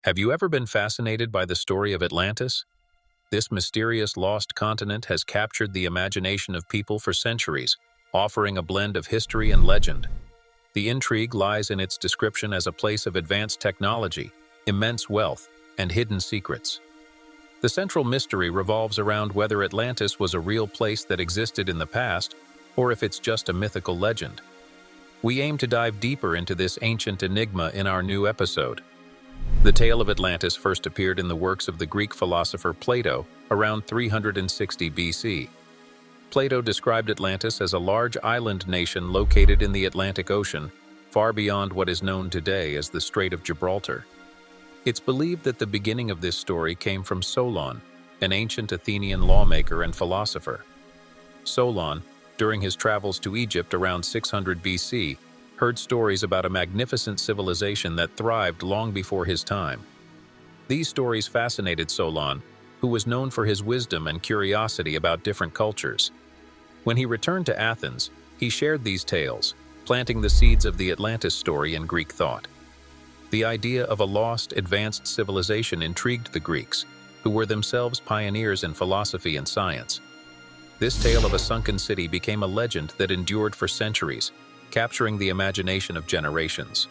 Have you ever been fascinated by the story of Atlantis? This mysterious lost continent has captured the imagination of people for centuries, offering a blend of history and legend. The intrigue lies in its description as a place of advanced technology, immense wealth, and hidden secrets. The central mystery revolves around whether Atlantis was a real place that existed in the past, or if it's just a mythical legend. We aim to dive deeper into this ancient enigma in our new episode. The tale of Atlantis first appeared in the works of the Greek philosopher Plato around 360 BC. Plato described Atlantis as a large island nation located in the Atlantic Ocean, far beyond what is known today as the Strait of Gibraltar. It's believed that the beginning of this story came from Solon, an ancient Athenian lawmaker and philosopher. Solon, during his travels to Egypt around 600 BC, heard stories about a magnificent civilization that thrived long before his time. These stories fascinated Solon, who was known for his wisdom and curiosity about different cultures. When he returned to Athens, he shared these tales, planting the seeds of the Atlantis story in Greek thought. The idea of a lost, advanced civilization intrigued the Greeks, who were themselves pioneers in philosophy and science. This tale of a sunken city became a legend that endured for centuries, capturing the imagination of generations.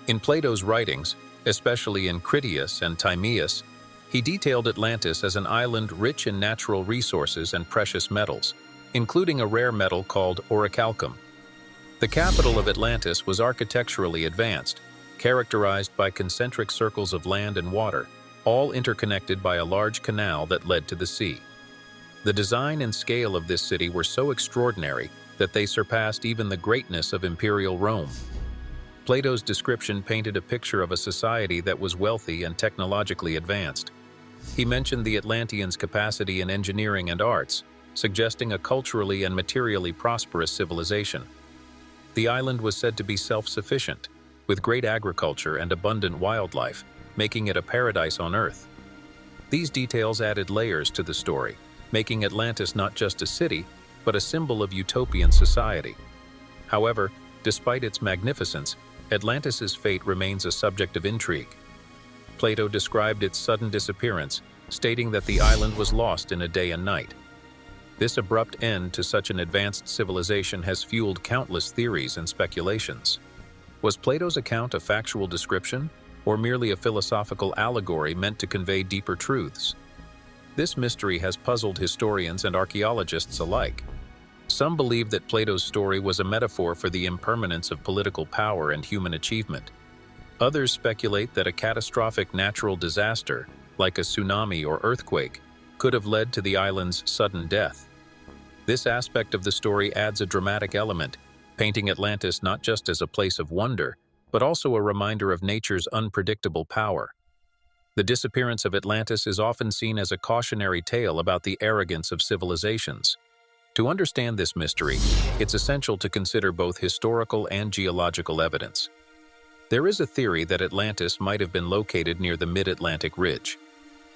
In Plato's writings, especially in Critias and Timaeus, he detailed Atlantis as an island rich in natural resources and precious metals, including a rare metal called orichalcum. The capital of Atlantis was architecturally advanced, characterized by concentric circles of land and water, all interconnected by a large canal that led to the sea. The design and scale of this city were so extraordinary that they surpassed even the greatness of imperial Rome. Plato's description painted a picture of a society that was wealthy and technologically advanced. He mentioned the Atlanteans' capacity in engineering and arts, suggesting a culturally and materially prosperous civilization. The island was said to be self-sufficient, with great agriculture and abundant wildlife, making it a paradise on Earth. These details added layers to the story, making Atlantis not just a city, but a symbol of utopian society. However, despite its magnificence, Atlantis's fate remains a subject of intrigue. Plato described its sudden disappearance, stating that the island was lost in a day and night. This abrupt end to such an advanced civilization has fueled countless theories and speculations. Was Plato's account a factual description, or merely a philosophical allegory meant to convey deeper truths? This mystery has puzzled historians and archaeologists alike. Some believe that Plato's story was a metaphor for the impermanence of political power and human achievement. Others speculate that a catastrophic natural disaster, like a tsunami or earthquake, could have led to the island's sudden death. This aspect of the story adds a dramatic element, painting Atlantis not just as a place of wonder, but also a reminder of nature's unpredictable power. The disappearance of Atlantis is often seen as a cautionary tale about the arrogance of civilizations. To understand this mystery, it's essential to consider both historical and geological evidence. There is a theory that Atlantis might have been located near the mid-Atlantic ridge.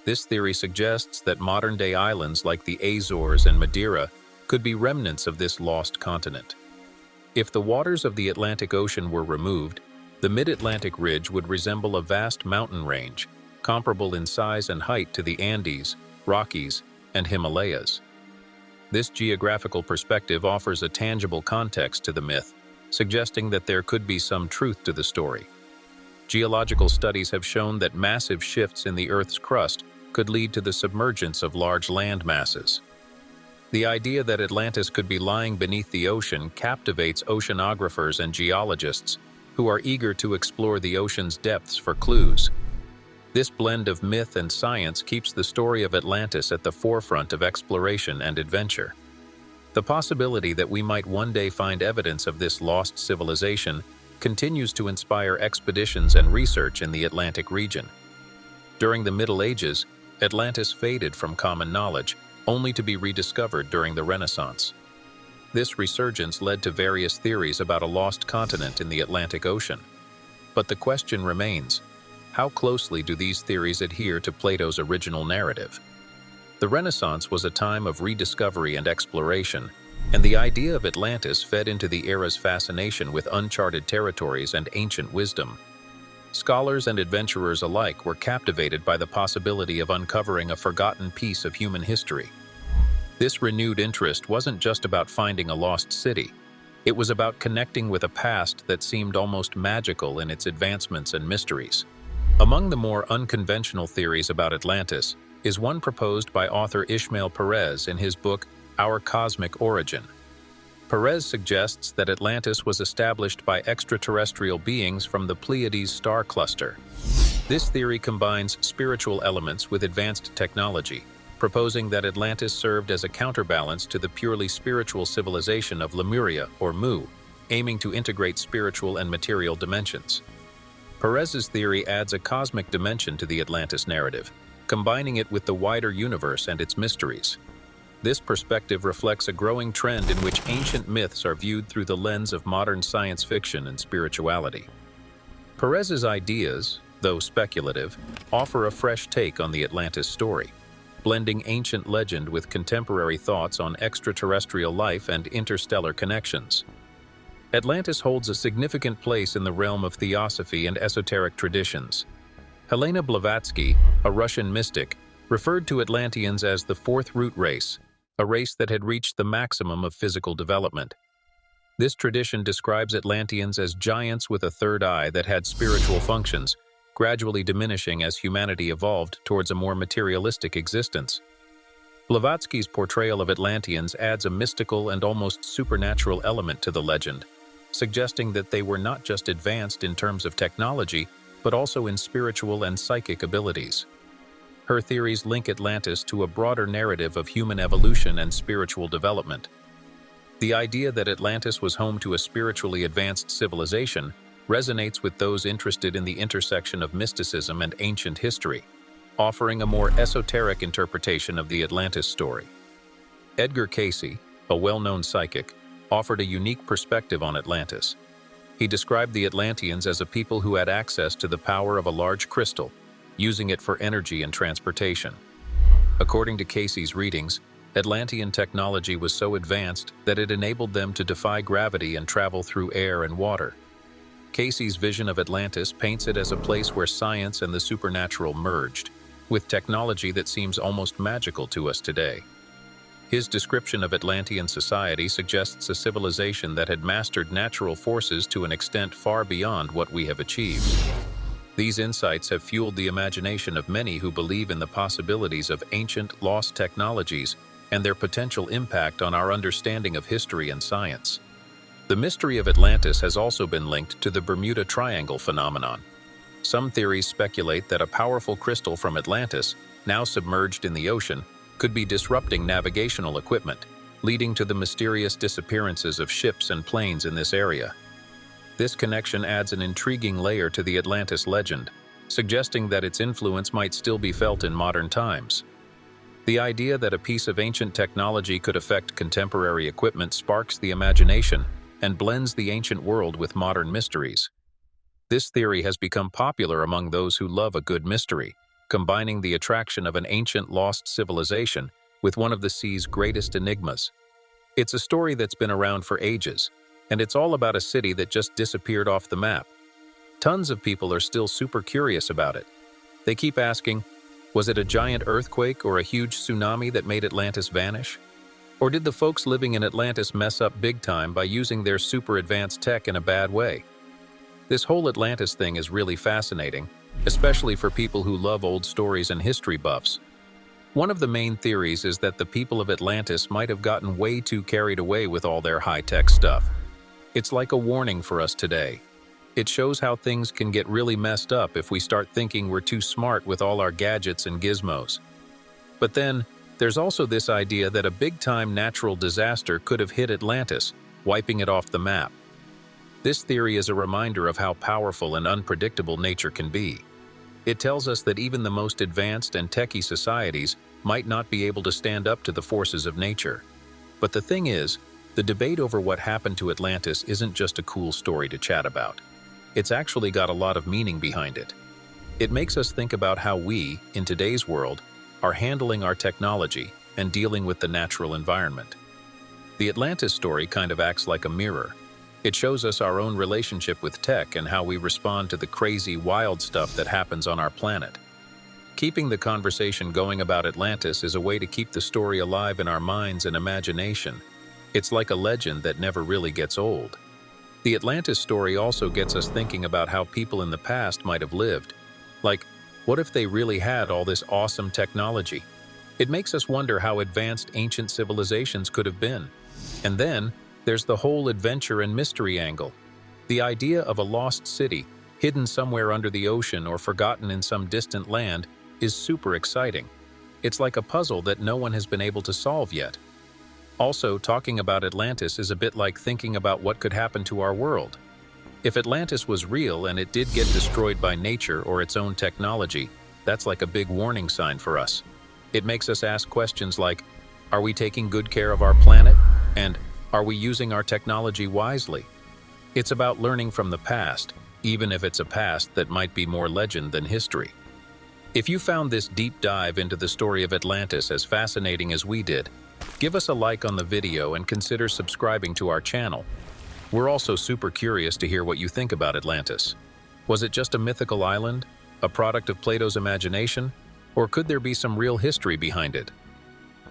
This theory suggests that modern-day islands like the Azores and Madeira could be remnants of this lost continent. If the waters of the Atlantic Ocean were removed, the mid-Atlantic ridge would resemble a vast mountain range, comparable in size and height to the Andes, Rockies, and Himalayas. This geographical perspective offers a tangible context to the myth, suggesting that there could be some truth to the story. Geological studies have shown that massive shifts in the Earth's crust could lead to the submergence of large land masses. The idea that Atlantis could be lying beneath the ocean captivates oceanographers and geologists, who are eager to explore the ocean's depths for clues. This blend of myth and science keeps the story of Atlantis at the forefront of exploration and adventure. The possibility that we might one day find evidence of this lost civilization continues to inspire expeditions and research in the Atlantic region. During the Middle Ages, Atlantis faded from common knowledge, only to be rediscovered during the Renaissance. This resurgence led to various theories about a lost continent in the Atlantic Ocean. But the question remains, how closely do these theories adhere to Plato's original narrative? The Renaissance was a time of rediscovery and exploration, and the idea of Atlantis fed into the era's fascination with uncharted territories and ancient wisdom. Scholars and adventurers alike were captivated by the possibility of uncovering a forgotten piece of human history. This renewed interest wasn't just about finding a lost city. It was about connecting with a past that seemed almost magical in its advancements and mysteries. Among the more unconventional theories about Atlantis is one proposed by author Ismail Perez in his book Our Cosmic Origin. Perez suggests that Atlantis was established by extraterrestrial beings from the Pleiades star cluster. This theory combines spiritual elements with advanced technology, proposing that Atlantis served as a counterbalance to the purely spiritual civilization of Lemuria or Mu, aiming to integrate spiritual and material dimensions. Perez's theory adds a cosmic dimension to the Atlantis narrative, combining it with the wider universe and its mysteries. This perspective reflects a growing trend in which ancient myths are viewed through the lens of modern science fiction and spirituality. Perez's ideas, though speculative, offer a fresh take on the Atlantis story, blending ancient legend with contemporary thoughts on extraterrestrial life and interstellar connections. Atlantis holds a significant place in the realm of theosophy and esoteric traditions. Helena Blavatsky, a Russian mystic, referred to Atlanteans as the fourth root race, a race that had reached the maximum of physical development. This tradition describes Atlanteans as giants with a third eye that had spiritual functions, gradually diminishing as humanity evolved towards a more materialistic existence. Blavatsky's portrayal of Atlanteans adds a mystical and almost supernatural element to the legend, suggesting that they were not just advanced in terms of technology, but also in spiritual and psychic abilities. Her theories link Atlantis to a broader narrative of human evolution and spiritual development. The idea that Atlantis was home to a spiritually advanced civilization resonates with those interested in the intersection of mysticism and ancient history, offering a more esoteric interpretation of the Atlantis story. Edgar Cayce, a well-known psychic, offered a unique perspective on Atlantis. He described the Atlanteans as a people who had access to the power of a large crystal, using it for energy and transportation. According to Cayce's readings, Atlantean technology was so advanced that it enabled them to defy gravity and travel through air and water. Cayce's vision of Atlantis paints it as a place where science and the supernatural merged, with technology that seems almost magical to us today. His description of Atlantean society suggests a civilization that had mastered natural forces to an extent far beyond what we have achieved. These insights have fueled the imagination of many who believe in the possibilities of ancient, lost technologies and their potential impact on our understanding of history and science. The mystery of Atlantis has also been linked to the Bermuda Triangle phenomenon. Some theories speculate that a powerful crystal from Atlantis, now submerged in the ocean, could be disrupting navigational equipment, leading to the mysterious disappearances of ships and planes in this area. This connection adds an intriguing layer to the Atlantis legend, suggesting that its influence might still be felt in modern times. The idea that a piece of ancient technology could affect contemporary equipment sparks the imagination and blends the ancient world with modern mysteries. This theory has become popular among those who love a good mystery, combining the attraction of an ancient lost civilization with one of the sea's greatest enigmas. It's a story that's been around for ages, and it's all about a city that just disappeared off the map. Tons of people are still super curious about it. They keep asking, was it a giant earthquake or a huge tsunami that made Atlantis vanish? Or did the folks living in Atlantis mess up big time by using their super advanced tech in a bad way? This whole Atlantis thing is really fascinating, especially for people who love old stories and history buffs. One of the main theories is that the people of Atlantis might have gotten way too carried away with all their high-tech stuff. It's like a warning for us today. It shows how things can get really messed up if we start thinking we're too smart with all our gadgets and gizmos. But then, there's also this idea that a big-time natural disaster could have hit Atlantis, wiping it off the map. This theory is a reminder of how powerful and unpredictable nature can be. It tells us that even the most advanced and techie societies might not be able to stand up to the forces of nature. But the thing is, the debate over what happened to Atlantis isn't just a cool story to chat about. It's actually got a lot of meaning behind it. It makes us think about how we, in today's world, are handling our technology and dealing with the natural environment. The Atlantis story kind of acts like a mirror. It shows us our own relationship with tech and how we respond to the crazy, wild stuff that happens on our planet. Keeping the conversation going about Atlantis is a way to keep the story alive in our minds and imagination. It's like a legend that never really gets old. The Atlantis story also gets us thinking about how people in the past might have lived. Like, what if they really had all this awesome technology? It makes us wonder how advanced ancient civilizations could have been. And then, there's the whole adventure and mystery angle. The idea of a lost city, hidden somewhere under the ocean or forgotten in some distant land, is super exciting. It's like a puzzle that no one has been able to solve yet. Also, talking about Atlantis is a bit like thinking about what could happen to our world. If Atlantis was real and it did get destroyed by nature or its own technology, that's like a big warning sign for us. It makes us ask questions like, are we taking good care of our planet? And are we using our technology wisely? It's about learning from the past, even if it's a past that might be more legend than history. If you found this deep dive into the story of Atlantis as fascinating as we did, give us a like on the video and consider subscribing to our channel. We're also super curious to hear what you think about Atlantis. Was it just a mythical island, a product of Plato's imagination, or could there be some real history behind it?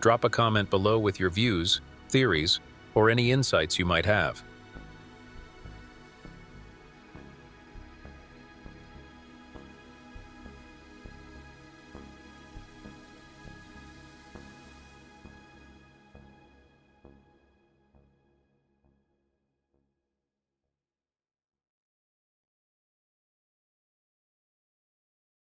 Drop a comment below with your views, theories, or any insights you might have.